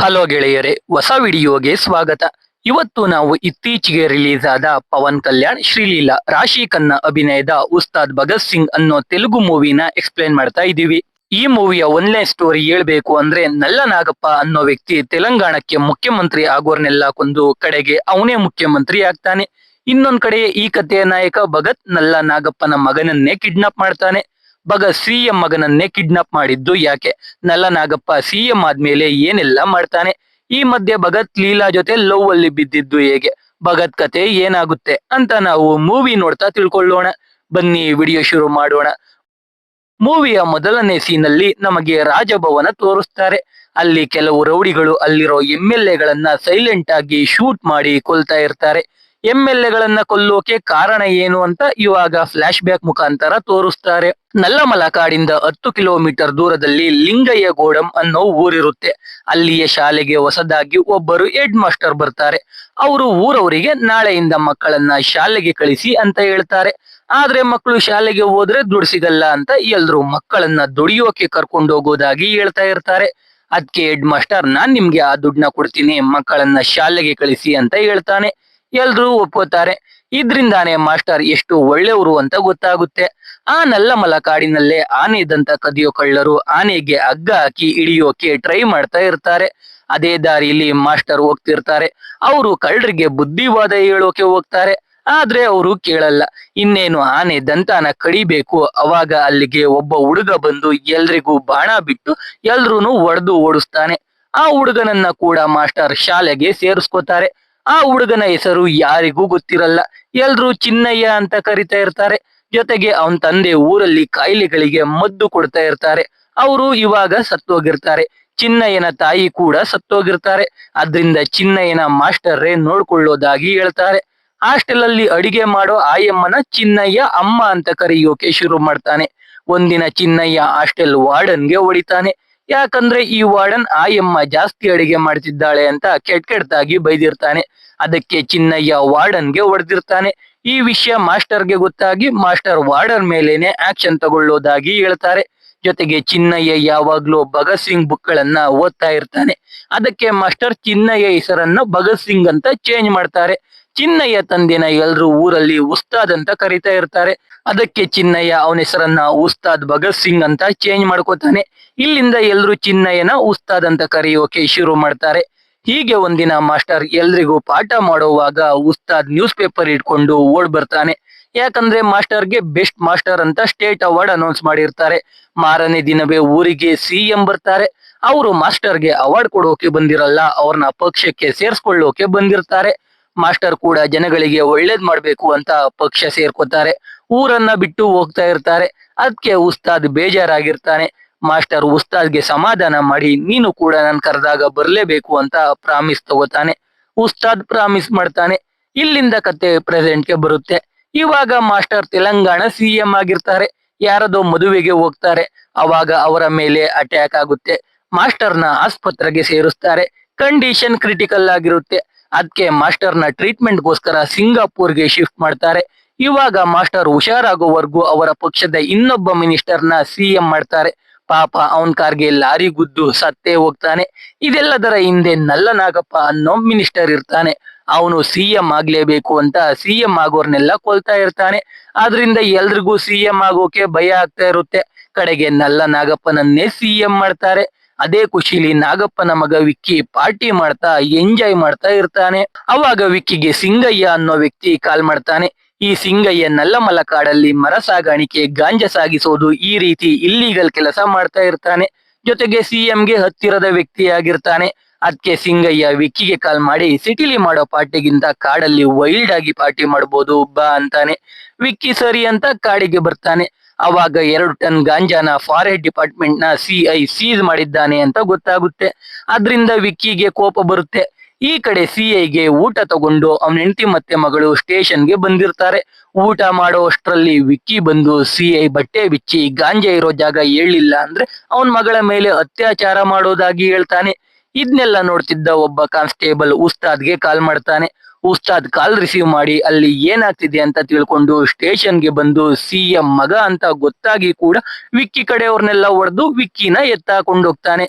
Hello ಗೆಳೆಯರೇ, ಹೊಸ ವಿಡಿಯೋಗೆ ಸ್ವಾಗತ. ಇವತ್ತು ನಾವು ಇತ್ತೀಚೆಗೆ ರಿಲೀಸ್ ಆದ ಪವನ್ ಕಲ್ಯಾಣ್, ಶ್ರೀಲೀಲಾ, ರಾಶಿ ಖನ್ನಾ ಅಭಿನಯದ ಉಸ್ತಾದ್ ಭಗತ್ ಸಿಂಗ್ ಅನ್ನೋ ತೆಲುಗು ಮೂವಿನ ಎಕ್ಸ್ಪ್ಲೇನ್ ಮಾಡ್ತಾ ಇದೀವಿ. ಈ ಮೂವಿಯ ಒಂದನೇ ಸ್ಟೋರಿ ಹೇಳ್ಬೇಕು ಅಂದ್ರೆ, ನಲ್ಲ ನಾಗಪ್ಪ ಅನ್ನೋ ವ್ಯಕ್ತಿ ತೆಲಂಗಾಣಕ್ಕೆ ಮುಖ್ಯಮಂತ್ರಿ ಆಗೋರ್ನೆಲ್ಲ ಕೊಂದು ಕಡೆಗೆ ಅವನೇ ಮುಖ್ಯಮಂತ್ರಿ ಆಗ್ತಾನೆ. ಇನ್ನೊಂದ್ ಕಡೆ ಈ ಕಥೆಯ ನಾಯಕ ಭಗತ್ ನಲ್ಲ ನಾಗಪ್ಪನ ಮಗನನ್ನೇ ಕಿಡ್ನಾಪ್ ಮಾಡ್ತಾನೆ. ಭಗತ್ ಸಿಎಂ ಮಗನನ್ನೇ ಕಿಡ್ನಾಪ್ ಮಾಡಿದ್ದು ಯಾಕೆ? ನಲ್ಲನಾಗಪ್ಪ ಸಿಎಂ ಆದ್ಮೇಲೆ ಏನೆಲ್ಲ ಮಾಡ್ತಾನೆ? ಈ ಮಧ್ಯೆ ಭಗತ್ ಲೀಲಾ ಜೊತೆ ಲವ್ ಅಲ್ಲಿ ಬಿದ್ದಿದ್ದು ಹೇಗೆ? ಭಗತ್ ಕತೆ ಏನಾಗುತ್ತೆ ಅಂತ ನಾವು ಮೂವಿ ನೋಡ್ತಾ ತಿಳ್ಕೊಳ್ಳೋಣ. ಬನ್ನಿ ವಿಡಿಯೋ ಶುರು ಮಾಡೋಣ. ಮೂವಿಯ ಮೊದಲನೇ ಸೀನಲ್ಲಿ ನಮಗೆ ರಾಜಭವನ ತೋರಿಸ್ತಾರೆ. ಅಲ್ಲಿ ಕೆಲವು ರೌಡಿಗಳು ಅಲ್ಲಿರೋ MLA ಗಳನ್ನ ಸೈಲೆಂಟ್ ಆಗಿ ಶೂಟ್ ಮಾಡಿ ಕೊಲ್ತಾ ಇರ್ತಾರೆ. MLA ಗಳನ್ನ ಕೊಲ್ಲೋಕೆ ಕಾರಣ ಏನು ಅಂತ ಇವಾಗ ಫ್ಲಾಶ್ ಬ್ಯಾಕ್ ಮುಖಾಂತರ ತೋರಿಸ್ತಾರೆ. ನಲ್ಲಮಲ ಕಾಡಿಂದ 10 ಕಿಲೋಮೀಟರ್ ದೂರದಲ್ಲಿ ಲಿಂಗಯ್ಯ ಗೋಡಂ ಅನ್ನೋ ಊರಿರುತ್ತೆ. ಅಲ್ಲಿಯ ಶಾಲೆಗೆ ಹೊಸದಾಗಿ ಒಬ್ಬರು ಹೆಡ್ ಮಾಸ್ಟರ್ ಬರ್ತಾರೆ. ಅವರು ಊರವರಿಗೆ ನಾಳೆಯಿಂದ ಮಕ್ಕಳನ್ನ ಶಾಲೆಗೆ ಕಳಿಸಿ ಅಂತ ಹೇಳ್ತಾರೆ. ಆದ್ರೆ ಮಕ್ಕಳು ಶಾಲೆಗೆ ಹೋದ್ರೆ ದುಡ್ಡು ಸಿಗಲ್ಲ ಅಂತ ಎಲ್ರು ಮಕ್ಕಳನ್ನ ದುಡಿಯೋಕೆ ಕರ್ಕೊಂಡು ಹೋಗೋದಾಗಿ ಹೇಳ್ತಾ ಇರ್ತಾರೆ. ಅದಕ್ಕೆ ಹೆಡ್ ಮಾಸ್ಟರ್, ನಾನ್ ನಿಮ್ಗೆ ಆ ದುಡ್ಡನ್ನ ಕೊಡ್ತೀನಿ, ಮಕ್ಕಳನ್ನ ಶಾಲೆಗೆ ಕಳಿಸಿ ಅಂತ ಹೇಳ್ತಾನೆ. ಎಲ್ರು ಒಪ್ಕೋತಾರೆ. ಇದ್ರಿಂದಾನೆ ಮಾಸ್ಟರ್ ಎಷ್ಟು ಒಳ್ಳೆಯವರು ಅಂತ ಗೊತ್ತಾಗುತ್ತೆ. ಆ ನಲ್ಲಮಲ ಕಾಡಿನಲ್ಲೇ ಆನೆ ದಂತ ಕದಿಯೋ ಕಳ್ಳರು ಆನೆಗೆ ಹಗ್ಗ ಹಾಕಿ ಹಿಡಿಯೋಕೆ ಟ್ರೈ ಮಾಡ್ತಾ ಇರ್ತಾರೆ. ಅದೇ ದಾರಿಯಲ್ಲಿ ಮಾಸ್ಟರ್ ಹೋಗ್ತಿರ್ತಾರೆ. ಅವರು ಕಳ್ಳರಿಗೆ ಬುದ್ಧಿವಾದ ಹೇಳೋಕೆ ಹೋಗ್ತಾರೆ. ಆದ್ರೆ ಅವರು ಕೇಳಲ್ಲ. ಇನ್ನೇನು ಆನೆ ದಂತಾನ ಕಡಿಬೇಕು, ಅವಾಗ ಅಲ್ಲಿಗೆ ಒಬ್ಬ ಹುಡುಗ ಬಂದು ಎಲ್ರಿಗೂ ಬಾಣ ಬಿಟ್ಟು ಎಲ್ರೂನು ಹೊಡೆದು ಓಡಿಸ್ತಾನೆ. ಆ ಹುಡುಗನನ್ನ ಕೂಡ ಮಾಸ್ಟರ್ ಶಾಲೆಗೆ ಸೇರಿಸ್ಕೋತಾರೆ. ಆ ಹುಡುಗನ ಹೆಸರು ಯಾರಿಗೂ ಗೊತ್ತಿರಲ್ಲ. ಎಲ್ರೂ ಚಿನ್ನಯ್ಯ ಅಂತ ಕರಿತಾ ಇರ್ತಾರೆ. ಜೊತೆಗೆ ಅವನ್ ತಂದೆ ಊರಲ್ಲಿ ಕಾಯಿಲೆಗಳಿಗೆ ಮದ್ದು ಕೊಡ್ತಾ ಇರ್ತಾರೆ. ಅವರು ಇವಾಗ ಸತ್ತೋಗಿರ್ತಾರೆ. ಚಿನ್ನಯ್ಯನ ತಾಯಿ ಕೂಡ ಸತ್ತೋಗಿರ್ತಾರೆ. ಅದ್ರಿಂದ ಚಿನ್ನಯ್ಯನ ಮಾಸ್ಟರ್ರೇ ನೋಡ್ಕೊಳ್ಳೋದಾಗಿ ಹೇಳ್ತಾರೆ. ಹಾಸ್ಟೆಲ್ ಅಲ್ಲಿ ಅಡಿಗೆ ಮಾಡೋ ಆಯಮ್ಮನ ಚಿನ್ನಯ್ಯ ಅಮ್ಮ ಅಂತ ಕರೆಯೋಕೆ ಶುರು ಮಾಡ್ತಾನೆ. ಒಂದಿನ ಚಿನ್ನಯ್ಯ ಹಾಸ್ಟೆಲ್ ವಾರ್ಡನ್ಗೆ ಹೊಡಿತಾನೆ. ಯಾಕಂದ್ರೆ ಈ ವಾರ್ಡನ್ ಆಯಮ್ಮ ಜಾಸ್ತಿ ಅಡಿಗೆ ಮಾಡ್ತಿದ್ದಾಳೆ ಅಂತ ಕೆಟ್ಟದಾಗಿ ಬೈದಿರ್ತಾನೆ. ಅದಕ್ಕೆ ಚಿನ್ನಯ್ಯ ವಾರ್ಡನ್ಗೆ ಹೊಡೆದಿರ್ತಾನೆ. ಈ ವಿಷಯ ಮಾಸ್ಟರ್ಗೆ ಗೊತ್ತಾಗಿ ಮಾಸ್ಟರ್ ವಾರ್ಡನ್ ಮೇಲೇನೆ ಆಕ್ಷನ್ ತಗೊಳ್ಳೋದಾಗಿ ಹೇಳ್ತಾರೆ. ಜೊತೆಗೆ ಚಿನ್ನಯ್ಯ ಯಾವಾಗ್ಲೂ ಭಗತ್ ಸಿಂಗ್ ಬುಕ್ಗಳನ್ನ ಓದ್ತಾ ಇರ್ತಾನೆ. ಅದಕ್ಕೆ ಮಾಸ್ಟರ್ ಚಿನ್ನಯ್ಯ ಹೆಸರನ್ನ ಭಗತ್ ಸಿಂಗ್ ಅಂತ ಚೇಂಜ್ ಮಾಡ್ತಾರೆ. ಚಿನ್ನಯ್ಯ ತಂದೆನ ಎಲ್ರು ಊರಲ್ಲಿ ಉಸ್ತಾದ್ ಅಂತ ಕರಿತಾ ಇರ್ತಾರೆ. ಅದಕ್ಕೆ ಚಿನ್ನಯ್ಯ ಅವನ ಹೆಸರನ್ನ ಉಸ್ತಾದ್ ಭಗತ್ ಸಿಂಗ್ ಅಂತ ಚೇಂಜ್ ಮಾಡ್ಕೋತಾನೆ. ಇಲ್ಲಿಂದ ಎಲ್ರು ಚಿನ್ನಯ್ಯನ ಉಸ್ತಾದ್ ಅಂತ ಕರೆಯೋಕೆ ಶುರು ಮಾಡ್ತಾರೆ. ಹೀಗೆ ಒಂದಿನ ಮಾಸ್ಟರ್ ಎಲ್ರಿಗೂ ಪಾಠ ಮಾಡುವಾಗ ಉಸ್ತಾದ್ ನ್ಯೂಸ್ ಪೇಪರ್ ಇಟ್ಕೊಂಡು ಓಡ್ ಬರ್ತಾನೆ. ಯಾಕಂದ್ರೆ ಮಾಸ್ಟರ್ಗೆ ಬೆಸ್ಟ್ ಮಾಸ್ಟರ್ ಅಂತ ಸ್ಟೇಟ್ ಅವಾರ್ಡ್ ಅನೌನ್ಸ್ ಮಾಡಿರ್ತಾರೆ. ಮಾರನೇ ದಿನವೇ ಊರಿಗೆ ಸಿಎಂ ಬರ್ತಾರೆ. ಅವರು ಮಾಸ್ಟರ್ಗೆ ಅವಾರ್ಡ್ ಕೊಡೋಕೆ ಬಂದಿರಲ್ಲ, ಅವ್ರನ್ನ ಪಕ್ಷಕ್ಕೆ ಸೇರ್ಸ್ಕೊಳ್ಳೋಕೆ ಬಂದಿರ್ತಾರೆ. ಮಾಸ್ಟರ್ ಕೂಡ ಜನಗಳಿಗೆ ಒಳ್ಳೇದ್ ಮಾಡ್ಬೇಕು ಅಂತ ಪಕ್ಷ ಸೇರ್ಕೋತಾರೆ. ಊರನ್ನ ಬಿಟ್ಟು ಹೋಗ್ತಾ ಇರ್ತಾರೆ. ಅದಕ್ಕೆ ಉಸ್ತಾದ್ ಬೇಜಾರಾಗಿರ್ತಾನೆ. ಮಾಸ್ಟರ್ ಉಸ್ತಾದ್ಗೆ ಸಮಾಧಾನ ಮಾಡಿ, ನೀನು ಕೂಡ ನನ್ ಕರೆದಾಗ ಬರ್ಲೇಬೇಕು ಅಂತ ಪ್ರಾಮಿಸ್ ತಗೋತಾನೆ. ಉಸ್ತಾದ್ ಪ್ರಾಮಿಸ್ ಮಾಡ್ತಾನೆ. ಇಲ್ಲಿಂದ ಕತೆ ಪ್ರೆಸೆಂಟ್ಗೆ ಬರುತ್ತೆ. ಇವಾಗ ಮಾಸ್ಟರ್ ತೆಲಂಗಾಣ ಸಿಎಂ ಆಗಿರ್ತಾರೆ. ಯಾರದೋ ಮದುವೆಗೆ ಹೋಗ್ತಾರೆ. ಅವಾಗ ಅವರ ಮೇಲೆ ಅಟ್ಯಾಕ್ ಆಗುತ್ತೆ. ಮಾಸ್ಟರ್ನ ಆಸ್ಪತ್ರೆಗೆ ಸೇರಿಸ್ತಾರೆ. ಕಂಡೀಷನ್ ಕ್ರಿಟಿಕಲ್ ಆಗಿರುತ್ತೆ. ಅದಕ್ಕೆ ಮಾಸ್ಟರ್ನ ಟ್ರೀಟ್ಮೆಂಟ್ಗೋಸ್ಕರ ಸಿಂಗಾಪುರ್ಗೆ ಶಿಫ್ಟ್ ಮಾಡ್ತಾರೆ. ಇವಾಗ ಮಾಸ್ಟರ್ ಹುಷಾರಾಗೋವರೆಗೂ ಅವರ ಪಕ್ಷದ ಇನ್ನೊಬ್ಬ ಮಿನಿಸ್ಟರ್ನ ಸಿಎಂ ಮಾಡ್ತಾರೆ. ಪಾಪ ಅವನ್ ಕಾರ್ಗೆ ಲಾರಿ ಗುದ್ದು ಸತ್ತೇ ಹೋಗ್ತಾನೆ. ಇದೆಲ್ಲದರ ಹಿಂದೆ ನಲ್ಲನಾಗಪ್ಪ ಅನ್ನೋ ಮಿನಿಸ್ಟರ್ ಇರ್ತಾನೆ. ಅವನು ಸಿಎಂ ಆಗ್ಲೇಬೇಕು ಅಂತ ಸಿಎಂ ಆಗೋರ್ನೆಲ್ಲ ಕೊಲ್ತಾ ಇರ್ತಾನೆ. ಆದ್ರಿಂದ ಎಲ್ರಿಗೂ ಸಿಎಂ ಆಗೋಕೆ ಭಯ ಆಗ್ತಾ ಇರುತ್ತೆ. ಕಡೆಗೆ ನಲ್ಲನಾಗಪ್ಪನನ್ನೇ ಸಿಎಂ ಮಾಡ್ತಾರೆ. ಅದೇ ಖುಷಿಲಿ ನಾಗಪ್ಪನ ಮಗ ವಿಕ್ಕಿ ಪಾರ್ಟಿ ಮಾಡ್ತಾ ಎಂಜಾಯ್ ಮಾಡ್ತಾ ಇರ್ತಾನೆ. ಅವಾಗ ವಿಕ್ಕಿಗೆ ಸಿಂಗಯ್ಯ ಅನ್ನೋ ವ್ಯಕ್ತಿ ಕಾಲ್ ಮಾಡ್ತಾನೆ. ಈ ಸಿಂಗಯ್ಯ ನಲ್ಲಮಲ ಕಾಡಲ್ಲಿ ಮರ ಸಾಗಾಣಿಕೆ, ಗಾಂಜಾ ಸಾಗಿಸೋದು, ಈ ರೀತಿ ಇಲ್ಲೀಗಲ್ ಕೆಲಸ ಮಾಡ್ತಾ ಇರ್ತಾನೆ. ಜೊತೆಗೆ ಸಿಎಂಗೆ ಹತ್ತಿರದ ವ್ಯಕ್ತಿಯಾಗಿರ್ತಾನೆ. ಅದಕ್ಕೆ ಸಿಂಗಯ್ಯ ವಿಕ್ಕಿಗೆ ಕಾಲ್ ಮಾಡಿ, ಸಿಟಿಲಿ ಮಾಡೋ ಪಾರ್ಟಿಗಿಂತ ಕಾಡಲ್ಲಿ ವೈಲ್ಡ್ ಆಗಿ ಪಾರ್ಟಿ ಮಾಡ್ಬೋದು ಬಾ ಅಂತಾನೆ. ವಿಕ್ಕಿ ಸರಿ ಅಂತ ಕಾಡಿಗೆ ಬರ್ತಾನೆ. ಅವಾಗ 2 ಟನ್ ಗಾಂಜಾನ ಫಾರೆಸ್ಟ್ ಡಿಪಾರ್ಟ್ಮೆಂಟ್ ನ ಸಿಐ ಸೀಸ್ ಮಾಡಿದ್ದಾನೆ ಅಂತ ಗೊತ್ತಾಗುತ್ತೆ. ಅದ್ರಿಂದ ವಿಕ್ಕಿಗೆ ಕೋಪ ಬರುತ್ತೆ. ಈ ಕಡೆ ಸಿಐಗೆ ಊಟ ತಗೊಂಡು ಅವನ ಹೆಂಡತಿ ಮತ್ತೆ ಮಗಳು ಸ್ಟೇಷನ್ಗೆ ಬಂದಿರ್ತಾರೆ. ಊಟ ಮಾಡೋ ಅಷ್ಟ್ರಲ್ಲಿ ವಿಕ್ಕಿ ಬಂದು ಸಿಐ ಬಟ್ಟೆ ಬಿಚ್ಚಿ ಗಾಂಜಾ ಇರೋ ಜಾಗ ಹೇಳಿಲ್ಲ ಅಂದ್ರೆ ಅವನ್ ಮಗಳ ಮೇಲೆ ಅತ್ಯಾಚಾರ ಮಾಡೋದಾಗಿ ಹೇಳ್ತಾನೆ. ಇದನ್ನೆಲ್ಲ ನೋಡ್ತಿದ್ದ ಒಬ್ಬ ಕಾನ್ಸ್ಟೇಬಲ್ ಉಸ್ತಾದ್ಗೆ ಕಾಲ್ ಮಾಡ್ತಾನೆ. ಉಸ್ತಾದ್ ಕಾಲ್ ರಿಸೀವ್ ಮಾಡಿ ಅಲ್ಲಿ ಏನಾಗ್ತಿದೆ ಅಂತ ತಿಳ್ಕೊಂಡು ಸ್ಟೇಷನ್ಗೆ ಬಂದು ಸಿಎಂ ಮಗ ಅಂತ ಗೊತ್ತಾಗಿ ಕೂಡ ವಿಕ್ಕಿ ಕಡೆಯವ್ರನ್ನೆಲ್ಲ ಹೊಡೆದು ವಿಕ್ಕಿನ ಎತ್ತಾಕೊಂಡು ಹೋಗ್ತಾನೆ.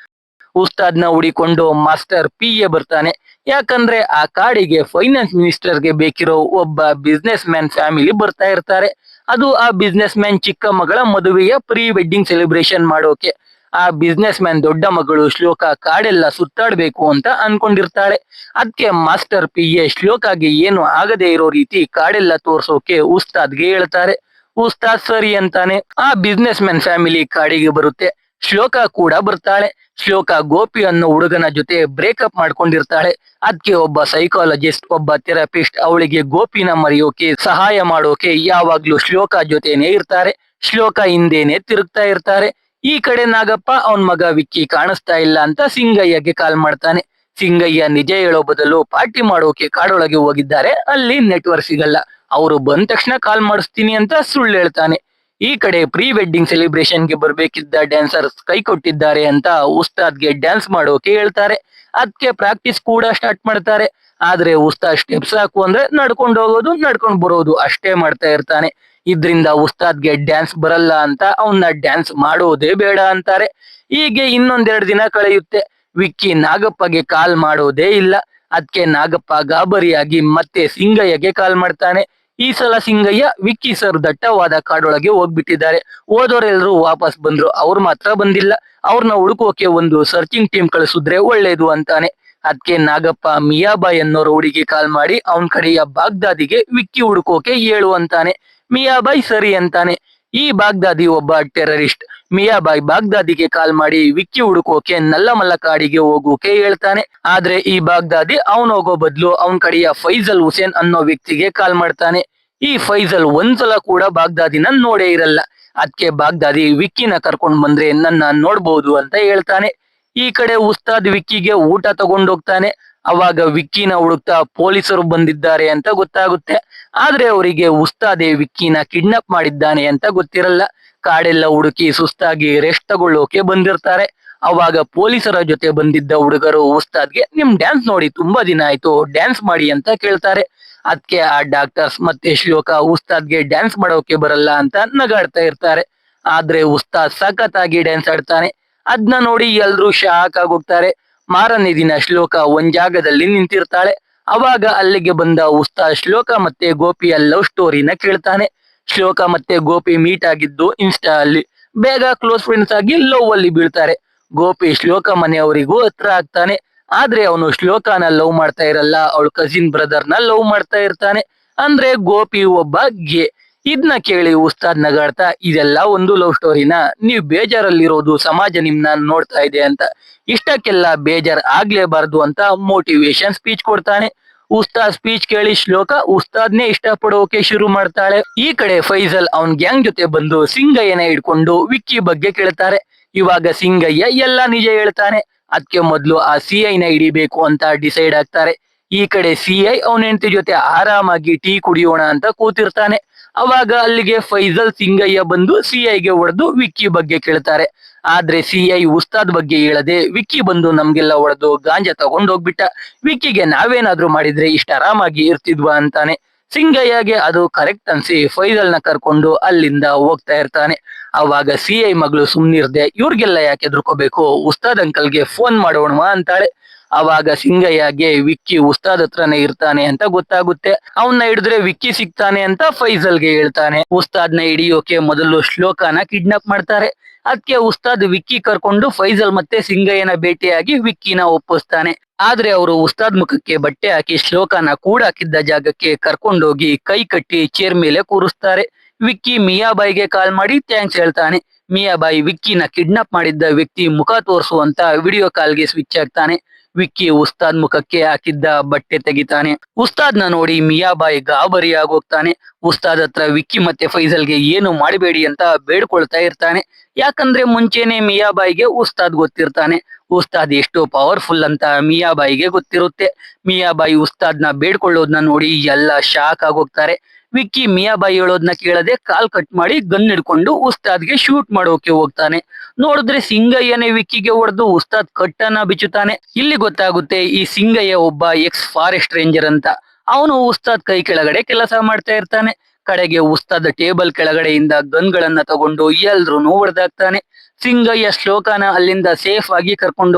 ಉಸ್ತಾದ್ನ ಹುಡಿಕೊಂಡು ಮಾಸ್ಟರ್ PA ಬರ್ತಾನೆ. ಯಾಕಂದ್ರೆ ಆ ಕಾಡಿಗೆ ಫೈನಾನ್ಸ್ ಮಿನಿಸ್ಟರ್ಗೆ ಬೇಕಿರೋ ಒಬ್ಬ ಬಿಸ್ನೆಸ್ ಮ್ಯಾನ್ ಫ್ಯಾಮಿಲಿ ಬರ್ತಾ ಇರ್ತಾರೆ. ಅದು ಆ ಬಿಸ್ನೆಸ್ ಮ್ಯಾನ್ ಚಿಕ್ಕ ಮಗಳ ಮದುವೆಯ ಪ್ರೀ ವೆಡ್ಡಿಂಗ್ ಸೆಲೆಬ್ರೇಷನ್ ಮಾಡೋಕೆ. ಆ ಬಿಸ್ನೆಸ್ ಮ್ಯಾನ್ ದೊಡ್ಡ ಮಗಳು ಶ್ಲೋಕ ಕಾಡೆಲ್ಲ ಸುತ್ತಾಡ್ಬೇಕು ಅಂತ ಅನ್ಕೊಂಡಿರ್ತಾಳೆ. ಅದಕ್ಕೆ ಮಾಸ್ಟರ್ PA ಶ್ಲೋಕಾಗೆ ಏನು ಆಗದೆ ಇರೋ ರೀತಿ ಕಾಡೆಲ್ಲ ತೋರ್ಸೋಕೆ ಉಸ್ತಾದ್ಗೆ ಹೇಳ್ತಾರೆ. ಉಸ್ತಾದ್ ಸರಿ ಅಂತಾನೆ. ಆ ಬಿಸ್ನೆಸ್ ಮ್ಯಾನ್ ಫ್ಯಾಮಿಲಿ ಕಾಡಿಗೆ ಬರುತ್ತೆ. ಶ್ಲೋಕ ಕೂಡ ಬರ್ತಾಳೆ. ಶ್ಲೋಕ ಗೋಪಿ ಅನ್ನೋ ಹುಡುಗನ ಜೊತೆ ಬ್ರೇಕಪ್ ಮಾಡ್ಕೊಂಡಿರ್ತಾಳೆ. ಅದಕ್ಕೆ ಒಬ್ಬ ಸೈಕಾಲಜಿಸ್ಟ್, ಒಬ್ಬ ಥೆರಪಿಸ್ಟ್ ಅವಳಿಗೆ ಗೋಪಿನ ಮರೆಯೋಕೆ ಸಹಾಯ ಮಾಡೋಕೆ ಯಾವಾಗ್ಲೂ ಶ್ಲೋಕ ಜೊತೆನೆ ಇರ್ತಾರೆ. ಶ್ಲೋಕ ಹಿಂದೆನೆ ತಿರುಗ್ತಾ ಇರ್ತಾರೆ. ಈ ಕಡೆ ನಾಗಪ್ಪ ಅವನ್ ಮಗ ವಿಕ್ಕಿ ಕಾಣಿಸ್ತಾ ಇಲ್ಲ ಅಂತ ಸಿಂಗಯ್ಯಗೆ ಕಾಲ್ ಮಾಡ್ತಾನೆ. ಸಿಂಗಯ್ಯ ನಿಜ ಹೇಳೋ ಬದಲು ಪಾರ್ಟಿ ಮಾಡೋಕೆ ಕಾಡೊಳಗೆ ಹೋಗಿದ್ದಾರೆ, ಅಲ್ಲಿ ನೆಟ್ವರ್ಕ್ ಸಿಗಲ್ಲ. ಅವರು ಬಂದ ತಕ್ಷಣ ಕಾಲ್ ಮಾಡಿಸ್ತೀನಿ ಅಂತ ಸುಳ್ಳು ಹೇಳ್ತಾನೆ. ಈ ಕಡೆ ಪ್ರೀ ವೆಡ್ಡಿಂಗ್ ಸೆಲೆಬ್ರೇಷನ್ ಗೆ ಬರ್ಬೇಕಿದ್ದ ಡ್ಯಾನ್ಸರ್ಸ್ ಕೈ ಕೊಟ್ಟಿದ್ದಾರೆ ಅಂತ ಉಸ್ತಾದ್ಗೆ ಡ್ಯಾನ್ಸ್ ಮಾಡೋಕೆ ಹೇಳ್ತಾರೆ. ಅದಕ್ಕೆ ಪ್ರಾಕ್ಟೀಸ್ ಕೂಡ ಸ್ಟಾರ್ಟ್ ಮಾಡ್ತಾರೆ. ಆದ್ರೆ ಉಸ್ತಾದ್ ಸ್ಟೆಪ್ಸ್ ಹಾಕು ಅಂದ್ರೆ ನಡ್ಕೊಂಡು ಹೋಗೋದು ನಡ್ಕೊಂಡು ಬರೋದು ಅಷ್ಟೇ ಮಾಡ್ತಾ ಇರ್ತಾನೆ. ಇದ್ರಿಂದ ಉಸ್ತಾದ್ಗೆ ಡ್ಯಾನ್ಸ್ ಬರಲ್ಲ ಅಂತ ಅವನ್ನ ಡ್ಯಾನ್ಸ್ ಮಾಡೋದೇ ಬೇಡ ಅಂತಾರೆ. ಹೀಗೆ ಇನ್ನೊಂದೆರಡು ದಿನ ಕಳೆಯುತ್ತೆ. ವಿಕ್ಕಿ ನಾಗಪ್ಪಗೆ ಕಾಲ್ ಮಾಡೋದೇ ಇಲ್ಲ. ಅದಕ್ಕೆ ನಾಗಪ್ಪ ಗಾಬರಿಯಾಗಿ ಮತ್ತೆ ಸಿಂಗಯ್ಯಗೆ ಕಾಲ್ ಮಾಡ್ತಾನೆ. ಈ ಸಲ ಸಿಂಗಯ್ಯ ವಿಕ್ಕಿ ಸರ್ ದಟ್ಟವಾದ ಕಾಡೊಳಗೆ ಹೋಗ್ಬಿಟ್ಟಿದ್ದಾರೆ, ಹೋದವರೆಲ್ಲರೂ ವಾಪಸ್ ಬಂದ್ರು, ಅವ್ರು ಮಾತ್ರ ಬಂದಿಲ್ಲ, ಅವ್ರನ್ನ ಹುಡುಕೋಕೆ ಒಂದು ಸರ್ಚಿಂಗ್ ಟೀಮ್ ಕಳಿಸಿದ್ರೆ ಒಳ್ಳೇದು ಅಂತಾನೆ. ಅದಕ್ಕೆ ನಾಗಪ್ಪ ಮಿಯಾಬಾಯ್ ಅನ್ನೋರು ಹುಡುಗಿ ಕಾಲ್ ಮಾಡಿ ಅವನ್ ಕಡೆಯ ಬಾಗ್ದಾದಿಗೆ ವಿಕ್ಕಿ ಹುಡುಕೋಕೆ ಹೇಳು ಅಂತಾನೆ. ಮಿಯಾಬಾಯ್ ಸರಿ ಅಂತಾನೆ. ಈ ಬಾಗ್ದಾದಿ ಒಬ್ಬ ಟೆರರಿಸ್ಟ್. ಮಿಯಾಬಾಯ್ ಬಾಗ್ದಾದಿಗೆ ಕಾಲ್ ಮಾಡಿ ವಿಕ್ಕಿ ಹುಡುಕೋಕೆ ನಲ್ಲಮಲ್ಲ ಕಾಡಿಗೆ ಹೋಗೋಕೆ ಹೇಳ್ತಾನೆ. ಆದ್ರೆ ಈ ಬಾಗ್ದಾದಿ ಅವನ್ ಹೋಗೋ ಬದ್ಲು ಅವನ್ ಕಡೆಯ ಫೈಜಲ್ ಹುಸೇನ್ ಅನ್ನೋ ವ್ಯಕ್ತಿಗೆ ಕಾಲ್ ಮಾಡ್ತಾನೆ. ಈ ಫೈಜಲ್ ಒಂದ್ಸಲ ಕೂಡ ಬಾಗ್ದಾದಿನ ನೋಡೇ ಇರಲ್ಲ. ಅದಕ್ಕೆ ಬಾಗ್ದಾದಿ ವಿಕ್ಕಿನ ಕರ್ಕೊಂಡ್ ಬಂದ್ರೆ ನನ್ನ ನೋಡ್ಬೋದು ಅಂತ ಹೇಳ್ತಾನೆ. ಈ ಕಡೆ ಉಸ್ತಾದ್ ವಿಕ್ಕಿಗೆ ಊಟ ತಗೊಂಡೋಗ್ತಾನೆ. ಅವಾಗ ವಿಕ್ಕಿನ ಹುಡುಕ್ತಾ ಪೊಲೀಸರು ಬಂದಿದ್ದಾರೆ ಅಂತ ಗೊತ್ತಾಗುತ್ತೆ. ಆದ್ರೆ ಅವರಿಗೆ ಉಸ್ತಾದೆ ವಿಕ್ಕಿನ ಕಿಡ್ನಾಪ್ ಮಾಡಿದ್ದಾನೆ ಅಂತ ಗೊತ್ತಿರಲ್ಲ. ಕಾಡೆಲ್ಲ ಹುಡುಕಿ ಸುಸ್ತಾಗಿ ರೆಸ್ಟ್ ತಗೊಳ್ಳೋಕೆ ಬಂದಿರ್ತಾರೆ. ಅವಾಗ ಪೊಲೀಸರ ಜೊತೆ ಬಂದಿದ್ದ ಹುಡುಗರು ಉಸ್ತಾದ್ಗೆ ನಿಮ್ ಡ್ಯಾನ್ಸ್ ನೋಡಿ ತುಂಬಾ ದಿನ ಆಯ್ತು, ಡ್ಯಾನ್ಸ್ ಮಾಡಿ ಅಂತ ಕೇಳ್ತಾರೆ. ಅದಕ್ಕೆ ಆ ಡಾಕ್ಟರ್ಸ್ ಮತ್ತೆ ಶ್ಲೋಕ ಉಸ್ತಾದ್ಗೆ ಡ್ಯಾನ್ಸ್ ಮಾಡೋಕೆ ಬರಲ್ಲ ಅಂತ ನಗಾಡ್ತಾ ಇರ್ತಾರೆ. ಆದ್ರೆ ಉಸ್ತಾದ್ ಸಖತ್ತಾಗಿ ಡ್ಯಾನ್ಸ್ ಆಡ್ತಾನೆ. ಅದ್ನ ನೋಡಿ ಎಲ್ರೂ ಶಾಕ್ ಆಗೋಗ್ತಾರೆ. ಮಾರನೇ ದಿನ ಶ್ಲೋಕ ಒಂದ್ ಜಾಗದಲ್ಲಿ ನಿಂತಿರ್ತಾಳೆ. ಅವಾಗ ಅಲ್ಲಿಗೆ ಬಂದ ಉಸ್ತಾದ್ ಶ್ಲೋಕ ಮತ್ತೆ ಗೋಪಿಯ ಲವ್ ಸ್ಟೋರಿನ ಕೇಳ್ತಾನೆ. ಶ್ಲೋಕ ಮತ್ತೆ ಗೋಪಿ ಮೀಟ್ ಆಗಿದ್ದು ಇನ್ಸ್ಟಾ ಅಲ್ಲಿ. ಬೇಗ ಕ್ಲೋಸ್ ಫ್ರೆಂಡ್ಸ್ ಆಗಿ ಲವ್ ಅಲ್ಲಿ ಬೀಳ್ತಾರೆ. ಗೋಪಿ ಶ್ಲೋಕ ಮನೆಯವರಿಗೂ ಹತ್ರ ಆಗ್ತಾನೆ. ಆದ್ರೆ ಅವನು ಶ್ಲೋಕನ ಲವ್ ಮಾಡ್ತಾ ಇರಲ್ಲ, ಅವಳ ಕಸಿನ್ ಬ್ರದರ್ ನ ಲವ್ ಮಾಡ್ತಾ ಇರ್ತಾನೆ. ಅಂದ್ರೆ ಗೋಪಿ ಒಬ್ಬ ಗೆ. ಇದನ್ನ ಕೇಳಿ ಉಸ್ತಾದ್ ನಗಾಡ್ತಾ, ಇದೆಲ್ಲ ಒಂದು ಲವ್ ಸ್ಟೋರಿನ, ನೀವ್ ಬೇಜಾರಲ್ಲಿರೋದು ಸಮಾಜ ನಿಮ್ನ ನೋಡ್ತಾ ಇದೆ ಅಂತ, ಇಷ್ಟಕ್ಕೆಲ್ಲ ಬೇಜಾರ್ ಆಗ್ಲೇಬಾರ್ದು ಅಂತ ಮೋಟಿವೇಶನ್ ಸ್ಪೀಚ್ ಕೊಡ್ತಾನೆ. ಉಸ್ತಾದ್ ಸ್ಪೀಚ್ ಕೇಳಿ ಶ್ಲೋಕ ಉಸ್ತಾದ್ನೇ ಇಷ್ಟ ಪಡೋಕೆ ಶುರು ಮಾಡ್ತಾಳೆ. ಈ ಕಡೆ ಫೈಜಲ್ ಅವನ್ ಗ್ಯಾಂಗ್ ಜೊತೆ ಬಂದು ಸಿಂಗಯ್ಯನ ಹಿಡ್ಕೊಂಡು ವಿಕ್ಕಿ ಬಗ್ಗೆ ಕೇಳ್ತಾರೆ. ಇವಾಗ ಸಿಂಗಯ್ಯ ಎಲ್ಲ ನಿಜ ಹೇಳ್ತಾನೆ. ಅದಕ್ಕೆ ಮೊದ್ಲು ಆ CI ನ ಹಿಡಿಬೇಕು ಅಂತ ಡಿಸೈಡ್ ಆಗ್ತಾರೆ. ಈ ಕಡೆ CI ಅವನ ಹೆಂಡತಿ ಜೊತೆ ಆರಾಮಾಗಿ ಟೀ ಕುಡಿಯೋಣ ಅಂತ ಕೂತಿರ್ತಾನೆ. ಅವಾಗ ಅಲ್ಲಿಗೆ ಫೈಜಲ್ ಸಿಂಗಯ್ಯ ಬಂದು CIಗೆ ಹೊಡೆದು ವಿಕ್ಕಿ ಬಗ್ಗೆ ಕೇಳ್ತಾರೆ. ಆದ್ರೆ CI ಉಸ್ತಾದ್ ಬಗ್ಗೆ ಹೇಳದೆ ವಿಕ್ಕಿ ಬಂದು ನಮ್ಗೆಲ್ಲ ಹೊಡೆದು ಗಾಂಜಾ ತಗೊಂಡ್ ಹೋಗ್ಬಿಟ್ಟ, ವಿಕ್ಕಿಗೆ ನಾವೇನಾದ್ರೂ ಮಾಡಿದ್ರೆ ಇಷ್ಟ ಆರಾಮಾಗಿ ಇರ್ತಿದ್ವಾ ಅಂತಾನೆ. ಸಿಂಗಯ್ಯಗೆ ಅದು ಕರೆಕ್ಟ್ ಅನ್ಸಿ ಫೈಜಲ್ನ ಕರ್ಕೊಂಡು ಅಲ್ಲಿಂದ ಹೋಗ್ತಾ ಇರ್ತಾನೆ. ಅವಾಗ CI ಮಗಳು ಸುಮ್ನಿರ್ದೆ, ಇವ್ರಿಗೆಲ್ಲ ಯಾಕೆ ಎದ್ರುಕೋಬೇಕು, ಉಸ್ತಾದ್ ಅಂಕಲ್ಗೆ ಫೋನ್ ಮಾಡೋಣವಾ ಅಂತಾಳೆ. ಅವಾಗ ಸಿಂಗಯ್ಯಗೆ ವಿಕ್ಕಿ ಉಸ್ತಾದ್ ಹತ್ರನೇ ಇರ್ತಾನೆ ಅಂತ ಗೊತ್ತಾಗುತ್ತೆ. ಅವನ್ನ ಹಿಡಿದ್ರೆ ವಿಕ್ಕಿ ಸಿಗ್ತಾನೆ ಅಂತ ಫೈಜಲ್ಗೆ ಹೇಳ್ತಾನೆ. ಉಸ್ತಾದ್ನ ಹಿಡಿಯೋಕೆ ಮೊದಲು ಶ್ಲೋಕನ ಕಿಡ್ನಾಪ್ ಮಾಡ್ತಾರೆ. ಅದಕ್ಕೆ ಉಸ್ತಾದ್ ವಿಕ್ಕಿ ಕರ್ಕೊಂಡು ಫೈಜಲ್ ಮತ್ತೆ ಸಿಂಗಯ್ಯನ ಭೇಟಿಯಾಗಿ ವಿಕ್ಕಿನ ಒಪ್ಪಿಸ್ತಾನೆ. ಆದ್ರೆ ಅವರು ಉಸ್ತಾದ್ ಮುಖಕ್ಕೆ ಬಟ್ಟೆ ಹಾಕಿ ಶ್ಲೋಕನ ಕೂಡಾಕಿದ್ದ ಜಾಗಕ್ಕೆ ಕರ್ಕೊಂಡೋಗಿ ಕೈ ಕಟ್ಟಿ ಚೇರ್ ಮೇಲೆ ಕೂರಿಸ್ತಾರೆ. ವಿಕ್ಕಿ ಮಿಯಾಬಾಯಿಗೆ ಕಾಲ್ ಮಾಡಿ ಥ್ಯಾಂಕ್ಸ್ ಹೇಳ್ತಾನೆ. ಮಿಯಾಬಾಯಿ ವಿಕ್ಕಿನ ಕಿಡ್ನಾಪ್ ಮಾಡಿದ್ದ ವ್ಯಕ್ತಿ ಮುಖ ತೋರಿಸುವಂತ ವಿಡಿಯೋ ಕಾಲ್ಗೆ ಸ್ವಿಚ್ ಆಗ್ತಾನೆ. ವಿಕ್ಕಿ ಉಸ್ತಾದ್ ಮುಖಕ್ಕೆ ಹಾಕಿದ್ದ ಬಟ್ಟೆ ತೆಗಿತಾನೆ. ಉಸ್ತಾದ್ನ ನೋಡಿ ಮಿಯಾಬಾಯಿ ಗಾಬರಿ ಆಗೋಗ್ತಾನೆ. ಉಸ್ತಾದ್ ಹತ್ರ ವಿಕ್ಕಿ ಮತ್ತೆ ಫೈಜಲ್ಗೆ ಏನು ಮಾಡಬೇಡಿ ಅಂತ ಬೇಡ್ಕೊಳ್ತಾ ಇರ್ತಾನೆ. ಯಾಕಂದ್ರೆ ಮುಂಚೆನೆ ಮಿಯಾಬಾಯಿಗೆ ಉಸ್ತಾದ್ ಗೊತ್ತಿರ್ತಾನೆ. ಉಸ್ತಾದ್ ಎಷ್ಟು ಪವರ್ಫುಲ್ ಅಂತ ಮಿಯಾಬಾಯಿಗೆ ಗೊತ್ತಿರುತ್ತೆ. ಮಿಯಾಬಾಯಿ ಉಸ್ತಾದ್ನ ಬೇಡ್ಕೊಳ್ಳೋದನ್ನ ನೋಡಿ ಎಲ್ಲ ಶಾಕ್ ಆಗೋಗ್ತಾರೆ. ವಿಕ್ಕಿ ಮಿಯಾಬಾಯಿ ಹೇಳೋದನ್ನ ಕೇಳದೆ ಕಾಲ್ ಕಟ್ ಮಾಡಿ ಗನ್ ಹಿಡ್ಕೊಂಡು ಉಸ್ತಾದ್ಗೆ ಶೂಟ್ ಮಾಡೋಕೆ ಹೋಗ್ತಾನೆ. ನೋಡಿದ್ರೆ ಸಿಂಗಯ್ಯನೇ ವಿಕ್ಕಿಗೆ ಹೊಡೆದು ಉಸ್ತಾದ್ ಕಟ್ಟನ್ನ ಬಿಚ್ಚುತ್ತಾನೆ. ಇಲ್ಲಿ ಗೊತ್ತಾಗುತ್ತೆ ಈ ಸಿಂಗಯ್ಯ ಒಬ್ಬ ಎಕ್ಸ್ ಫಾರೆಸ್ಟ್ ರೇಂಜರ್ ಅಂತ. ಅವನು ಉಸ್ತಾದ್ ಕೈ ಕೆಳಗಡೆ ಕೆಲಸ ಮಾಡ್ತಾ ಇರ್ತಾನೆ. ಕಡೆಗೆ ಉಸ್ತಾದ್ ಟೇಬಲ್ ಕೆಳಗಡೆಯಿಂದ ಗನ್ಗಳನ್ನ ತಗೊಂಡು ಎಲ್ರೂನು ಹೊಡೆದಾಕ್ತಾನೆ. ಸಿಂಗಯ್ಯ ಶ್ಲೋಕನ ಅಲ್ಲಿಂದ ಸೇಫ್ ಆಗಿ ಕರ್ಕೊಂಡು